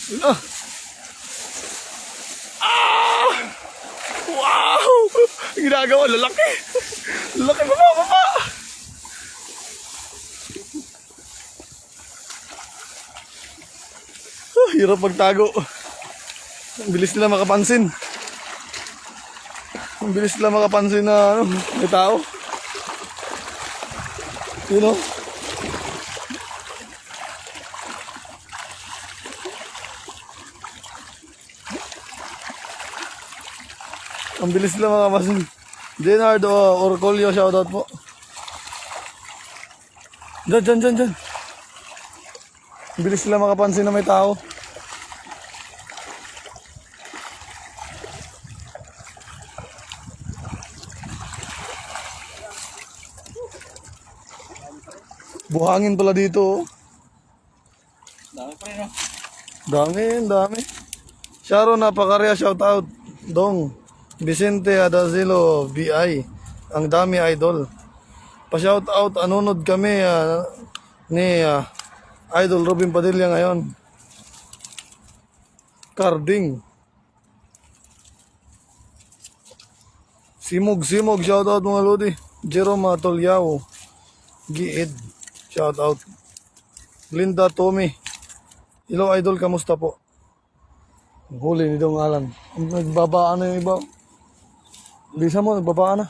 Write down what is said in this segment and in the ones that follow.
Ah! Ah! Wow! Ginagawa, lalaki! Lalaki, baba! Ah, hirap magtago. Ang bilis nila makapansin. Ang bilis nila makapansin na may tao. You know? Ang bilis nila makapansin. Leonardo Orcolio, shoutout po. Diyan. Ang bilis nila makapansin na may tao. Buhangin pala dito. Dami pa rin, no? Dami. Sharon Napakarya, shoutout. Dong. Vicente Adazilo, BI. Ang dami, idol. Pa-shoutout, anunod kami ni Idol Robin Padilla ngayon. Carding. Simog, shoutout mga lodi. Jerome Atolyaw. Giid, shoutout. Linda Tommy. Hello idol, kamusta po? Ang huli ni Dong Alan. Nagbabaan na yung iba. Bisa mo, nagbabaan na.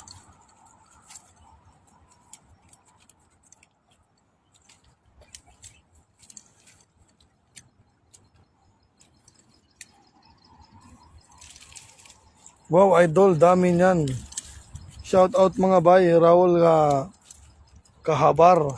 Wow, idol, dami niyan. Shout out mga bay, Raul Kahabar.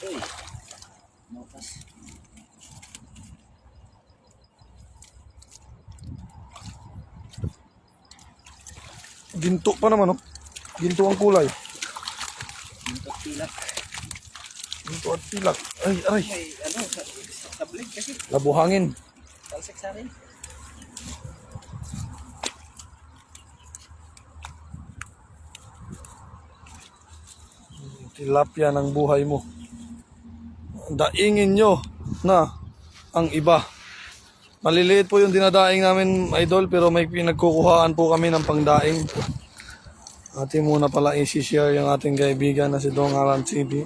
Uy. Mapas. Ginto pa naman, oh. Ginto ang kulay. Mintot pilak. Ginto at pilak. Ay. May sa blade kasi. Labuhangin. Talsik sa rin. Tilapia ng buhay mo. Daingin nyo na ang iba. Maliliit po yung dinadaing namin, idol, pero may pinagkukuhaan po kami ng pangdaing. Ating muna pala i-share yung ating kaibigan na si Dong Alan CD.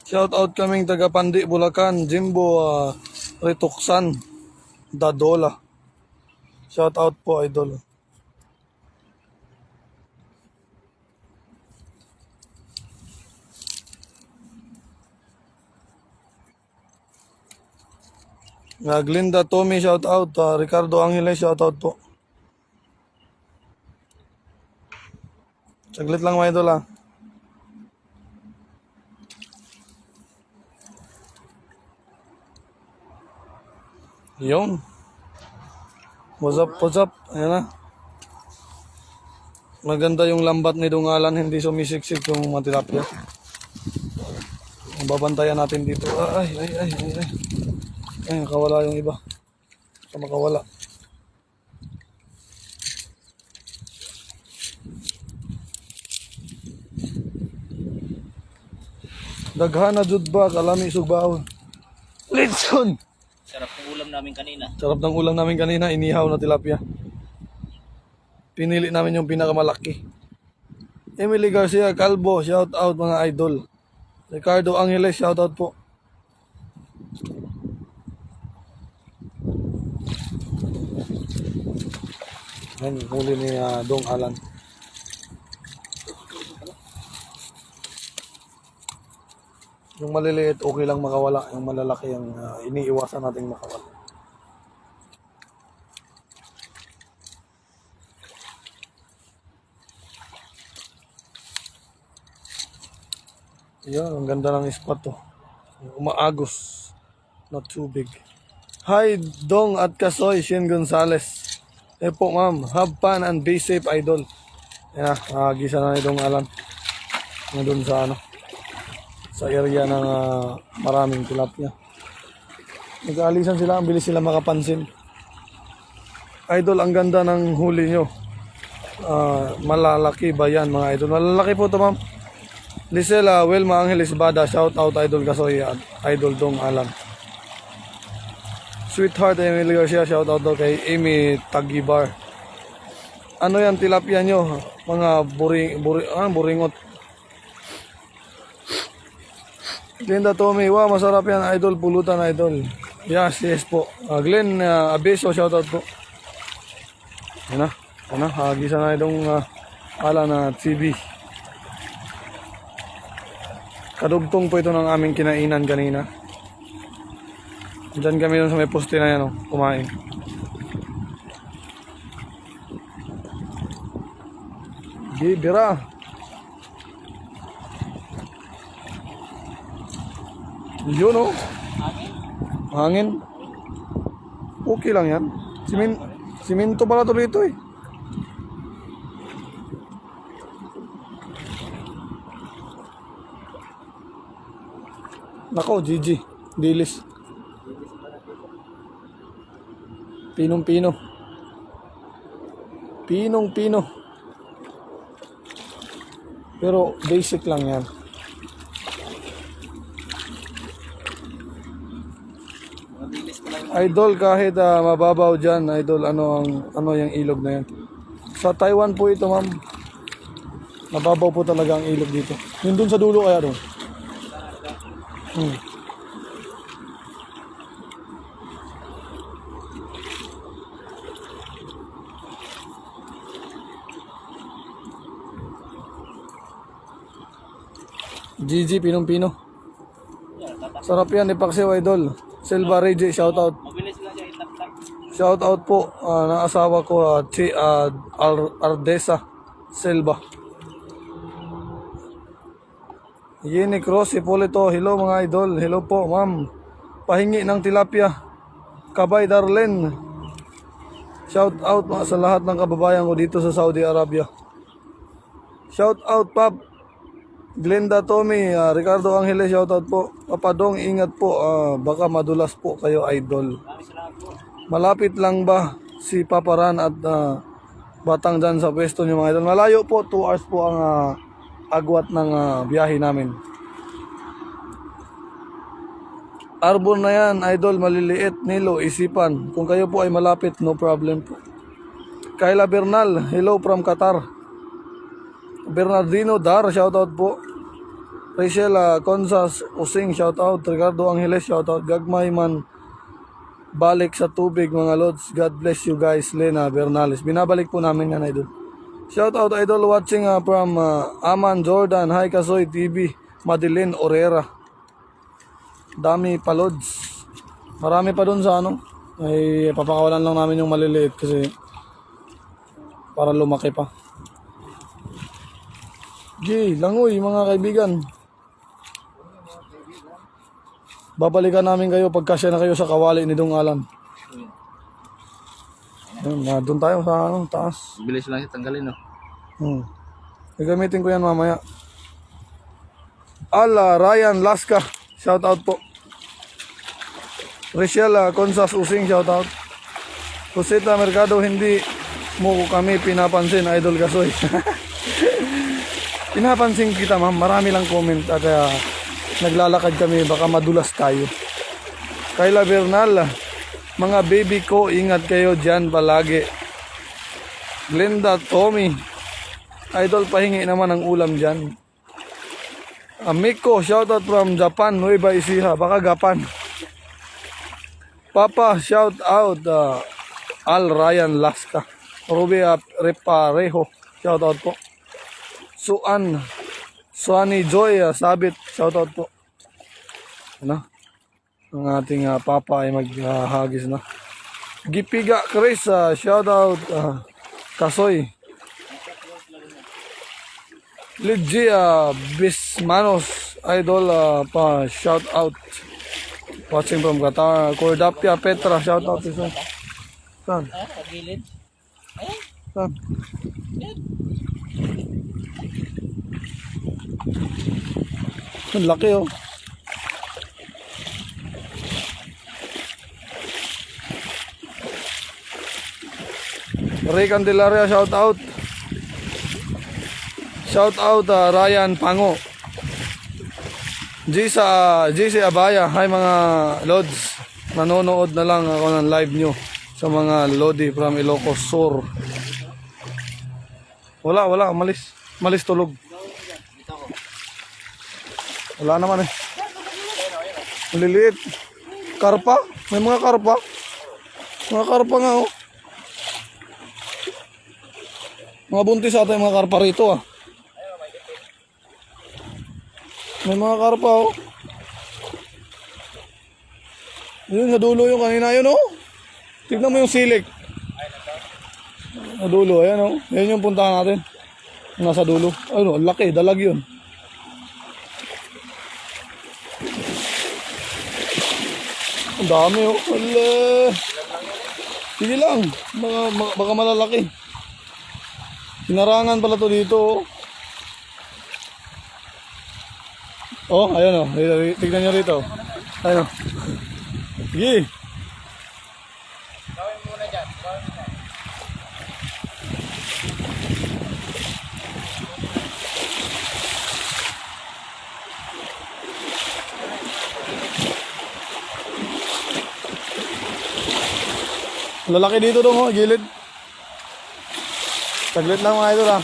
Shout out kaming taga Pandi, Bulacan, Jimbo Retuksan, Dadola. Shout out po, idol. Glinda Tommy, shout out. Ricardo Angeles, shout out po. Saglit lang mga idol, Yun. What's up? Ayan na. Maganda yung lambat ni Dungalan, hindi sumisiksik yung mga tilapia. Babantayan natin dito. Ay. Ay, nakawala yung iba. Baka makawala. Daghana jud ba kalami sugbaon. Litson. Sarap ng ulam namin kanina. Sarap ng ulam namin kanina, inihaw na tilapia. Pinili namin yung pinakamalaki. Emily Garcia Calvo, shout out mga idol. Ricardo Angeles, shout out po. Ayan, huli ni Dong Alan. Yung maliliit, okay lang makawala. Yung malalaki, yung iniiwasan nating makawala. Yan, ang ganda ng spot to. Umaagos. Not too big. Hi, Dong at Kasoy, Shin Gonzales. Eh po, ma'am. Have fun and be safe, idol. Yan, gisa na ni Dong Alan. Doon sa sa area ng maraming tilapia. Nag-aalisan sila, ang bilis sila makapansin. Idol, ang ganda ng huli nyo. Malalaki ba yan mga idol? Malalaki po to ma'am. Lisela, Wilma Angeles Bada, shout out Idol Kasoy at Idol Dong Alan. Sweetheart Emily Garcia, shout out daw kay Amy Tagibar. Ano yan tilapia nyo? Mga buringot. Linda Tommy, wow, masarap yan idol, pulutan idol. Yes po. Glenn Abeso, shout out po. Yan na, hagisan na itong ala na TV. Kadugtong po ito ng aming kinainan kanina. Diyan kami dun sa may poste na yan, kumain. Bira. Yun hangin. Okay lang yan. Siminto pala tuloy ito eh. Nako, GG. Dilis. Pinong-pino. Pero basic lang yan. Idol, kahit mababaw dyan, idol, ano yung ilog na yan. Sa Taiwan po ito, ma'am. Mababaw po talaga ang ilog dito. Yun dun sa dulo kaya doon. GG, pinong-pino. Sarap yan, ipaksiw idol. Silva Reggie, shout out. Mabilis lang siya itap-tap. Shout out po ng asawa ko, Ardesa Silva. Yeni Cross, Hipolito, hello mga idol. Hello po, ma'am. Pahingi ng tilapia. Kabay Darlen. Shout out sa lahat ng kababayan ko dito sa Saudi Arabia. Shout out, Pap. Glenda Tommy, Ricardo Angeles, shout out po. Papadong, ingat po. Baka madulas po kayo, idol. Malapit lang ba si Paparan at Batang dyan sa pwesto nyo mga idol? Malayo po, 2 hours po ang agwat ng biyahe namin. Arbor na yan, idol, maliliit, Nilo, isipan. Kung kayo po ay malapit, no problem po. Kayla Bernal, hello from Qatar. Bernardino Dar, shoutout po. Rachel Consas Using, shoutout. Ricardo Angeles, shoutout. Gagmay man balik sa tubig mga lods. God bless you guys. Lena Bernales, binabalik po namin yan idol. Shoutout idol watching from Aman Jordan. Hi Kasoy TV. Madeline Orera. Dami pa lods. Marami pa dun sa ano. Ay papakawalan lang namin yung maliliit kasi para lumaki pa. Langoy mga kaibigan. Babalikan namin kayo pagkasya na kayo sa kawali ni Dong Alan. Doon tayo sa taas. Bilis lang siya tanggalin, no? Gagamitin ko yan mamaya. Ryan Laska, shout out po. Rachel Consas Using, shout out. Joseta Mercado, hindi mo kami pinapansin, Idol Kasoy. Pinapansin kita ma'am, marami lang comment at naglalakad kami, baka madulas tayo. Kayla Bernal, mga baby ko, ingat kayo dyan palagi. Glenda Tommy, idol, pahingi naman ang ulam dyan. Miko, shoutout from Japan, Nueva Ecija, baka Gapan. Papa, shout out Al Ryan Laska. Ruby Reparejo, shoutout po. Suani Joy Sabit, shoutout po. Ano? Ang ating papa ay maghagis na. Gipiga Chris, shoutout Kasoy. Ligia Bismanos, idol, pa shoutout. Watching from Qatar. Cordapia Petra, shoutout. Saan? Pagilid. Saan? Ang laki oh. Ray Candelaria, shout out. Shout out Ryan Pango. JC Abaya, hi mga Lods. Nanonood na lang ako ng live nyo sa mga Lodi from Ilocos Sur. Wala, malis tulog. Wala naman eh. Maliliit. Karpa, may mga karpa. Mga karpa nga oh. Mga buntis ata yung mga karpa rito ah. May mga karpa oh. Yun sa dulo yung kanina yun oh. Tignan mo yung silik. Sa dulo, ayan oh. Yan yung puntahan natin. Nasa dulo. Ayun oh, laki, dalag yun. Ang dami oh. Wala. Sige lang. Baka malalaki. Hinarangan pala to dito oh. Oh, ayan oh. Tignan nyo rito. Ayan oh. Sige. Gawin muna dyan. Lalaki dito dong oh, gilid. Saglit lang mga idol ah.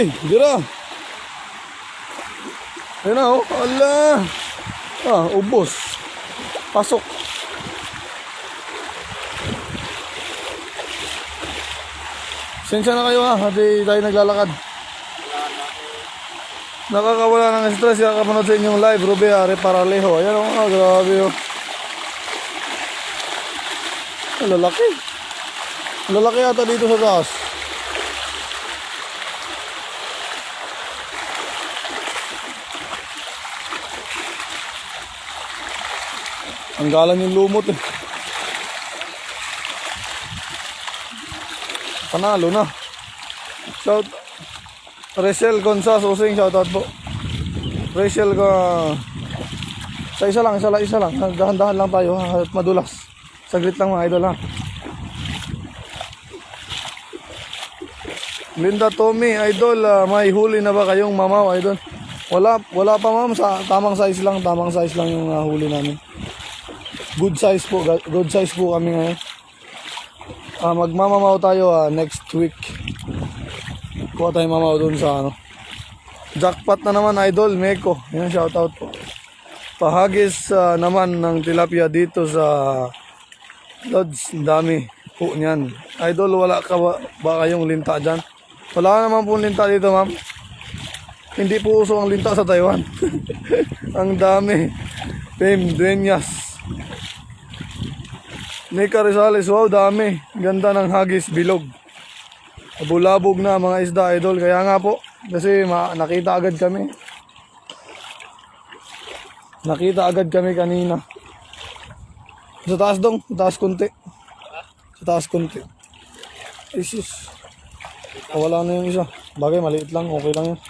Dira. Ayun na oh, ala. Ubos. Pasok. Sensya na kayo ha, hati tayo naglalakad. Nakakawala ng stress yung kapanood sa inyong live, Rubiare Paralejo. Ayan o, grabe o. Lalaki. Lalaki ata dito sa taas. Ang galang yung lumot eh. Panalo na. Shout Rachel Gonzales Using, shout out po. Rachel sa isa lang. Dahan-dahan lang tayo ha, at madulas. Saglit lang mga idol ha. Linda Tommy, idol, may huli na ba kayong mamaw, idol? Wala pa ma'am, tamang size lang yung huli namin. Good size po kami ngayon. Magmamamaw tayo next week. Kuha tayo mamaw dun sa ano. Jackpot na naman idol, Meko. Yan, shout out po. Pahagis naman ng tilapia dito sa Lods, dami po niyan. Idol, wala ka ba kayong linta dyan? Wala naman po linta dito ma'am. Hindi po uso ang linta sa Taiwan. Ang dami. Pem Dueñas. Nika Rizales, wow, dami. Ganda ng hagis, bilog. Bulabog na mga isda, idol. Kaya nga po, kasi nakita agad kami. Nakita agad kami kanina. Sa taas dong, sa taas konti. Sa taas konti. Isis. Wala na yung isa. Bagay, maliit lang, okay lang yun.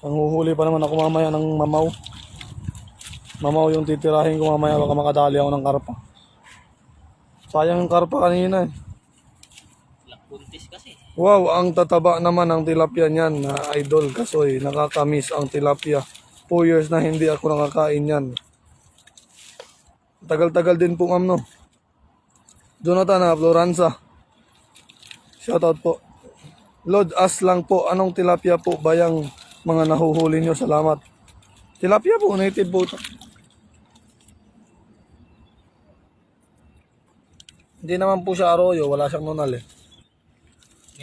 Ang huhuli pa naman ako mamaya ng mamaw. Mamaw yung titirahin ko mamaya, baka makadali ako ng karpa. Sayang yung karpa kanina eh. Buntis kasi. Wow, ang tataba naman ng tilapia niyan na idol kasoy. Nakakamiss ang tilapia. 4 years na hindi ako nakakain yan. Tagal-tagal din po ma'am no. Jonathan Floranza. Shoutout po. Lord, as lang po, anong tilapia po ba yung mga nahuhuli nyo? Salamat. Tilapia po, native po ito. Hindi naman po siya arroyo, wala siyang nunal eh.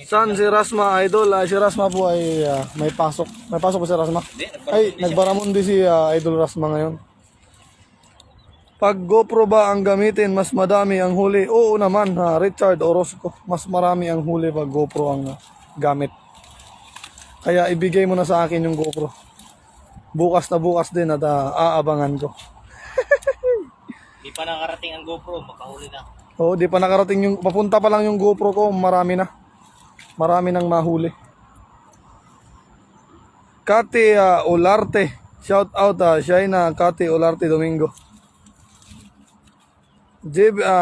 San si Rasma idol? Si Rasma po ay may pasok. May pasok po si Rasma? Ay, nagbaramundi si idol Rasma ngayon. Pag GoPro ba ang gamitin, mas madami ang huli? Oo naman Richard Orozco. Mas marami ang huli pag GoPro ang gamit. Kaya ibigay mo na sa akin yung GoPro. Bukas na bukas din at aabangan ko. Di pa nakarating ang GoPro, makahuli na. Oo, di pa nakarating yung, papunta pa lang yung GoPro ko, marami na. marami nang mahuli. Kati Olarte, shout out siya na Kati Olarte Domingo.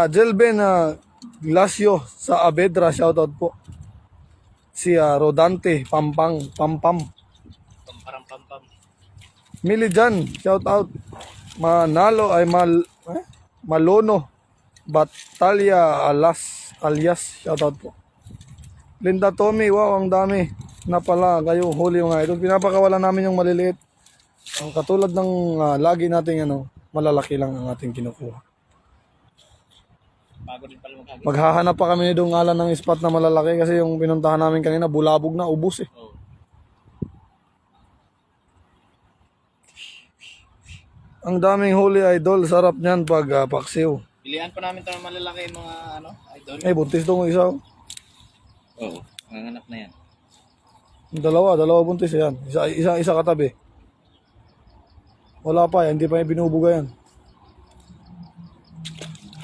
Jelben Glacio sa Abedra, shout out po. Si Rodante Pampam. Pamparang pampam. Milijan, shout out. Manalo ay Malono Batalya alias, shout out po. Linda Tommy, wow, ang dami na pala kayo huli mga idol. Pinapakawalan namin yung maliliit. Ang katulad ng lagi nating malalaki lang ang ating kinukuha. Bago din pala maghagis. Maghahanap pa kami doon ngalan ng spot na malalaki kasi yung pinuntahan namin kanina bulabog na, ubos eh. Oh. Ang daming huli idol, sarap niyan pag paksiw. Pilihan pa namin ito ng malalaki mga idol. Buntis tong isa. Oo. Nanganap na yan. Dalawa buntis yan. Isa katabi. Wala pa yan, hindi pa yung binubuga yan.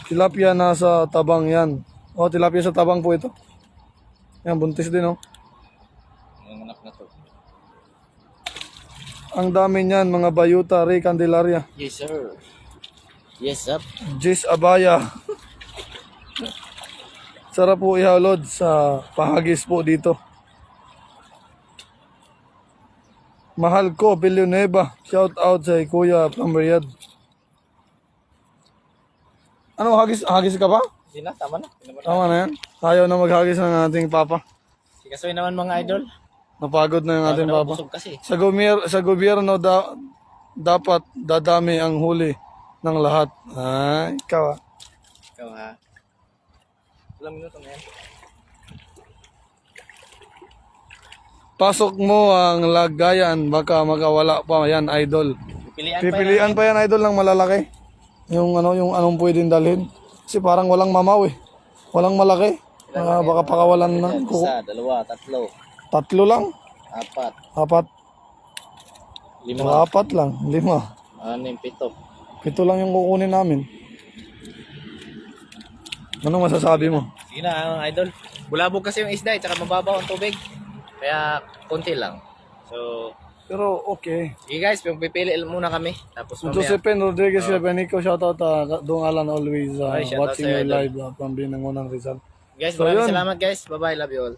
Tilapia nasa tabang yan. Tilapia sa tabang po ito. Yan, buntis din Nanganap na to. Ang dami niyan, mga bayuta, Ray Candelaria. Yes sir. Yes up. Jis Abaya. Sarap po ihalod sa pahagis po dito. Mahal ko, Villanueva. Shout out sa Kuya from Riyadh. Ano, hagis ka pa? Hindi na, tama na. Tama na yan. Ayaw na maghagis ng ating papa. Sikasuin naman mga idol. Napagod na yung ating papa. Busog kasi. Sa gobyerno dapat dadami ang huli ng lahat. Ikaw Ikaw ha. Ilang minuto na yan. Pasok mo ang lagayan, baka makawala pa yan, idol. Pipilian pa yan, idol, ng malalaki. Yung anong pwedeng dalhin. Kasi parang walang mamaw eh. Walang malaki. Baka pakawalan na. Isa, dalawa, tatlo, 3 lang. 4, 4. 5, 4 lang. 5. 6, 7. 7 lang yung kukunin namin. Anong masasabi mo? Sige na idol. Bulabog kasi yung isda, tsaka mababaw ang tubig. Kaya konti lang. So, Pero okay. sige guys, pipili muna kami. Tapos mamaya. Josephine Rodriguez, Benico, shoutout Dong Alan always Okay, shoutout watching sa'yo, your idol. live from Binangonang Rizal. Guys, So, maraming yun. salamat guys. Bye-bye, love you all.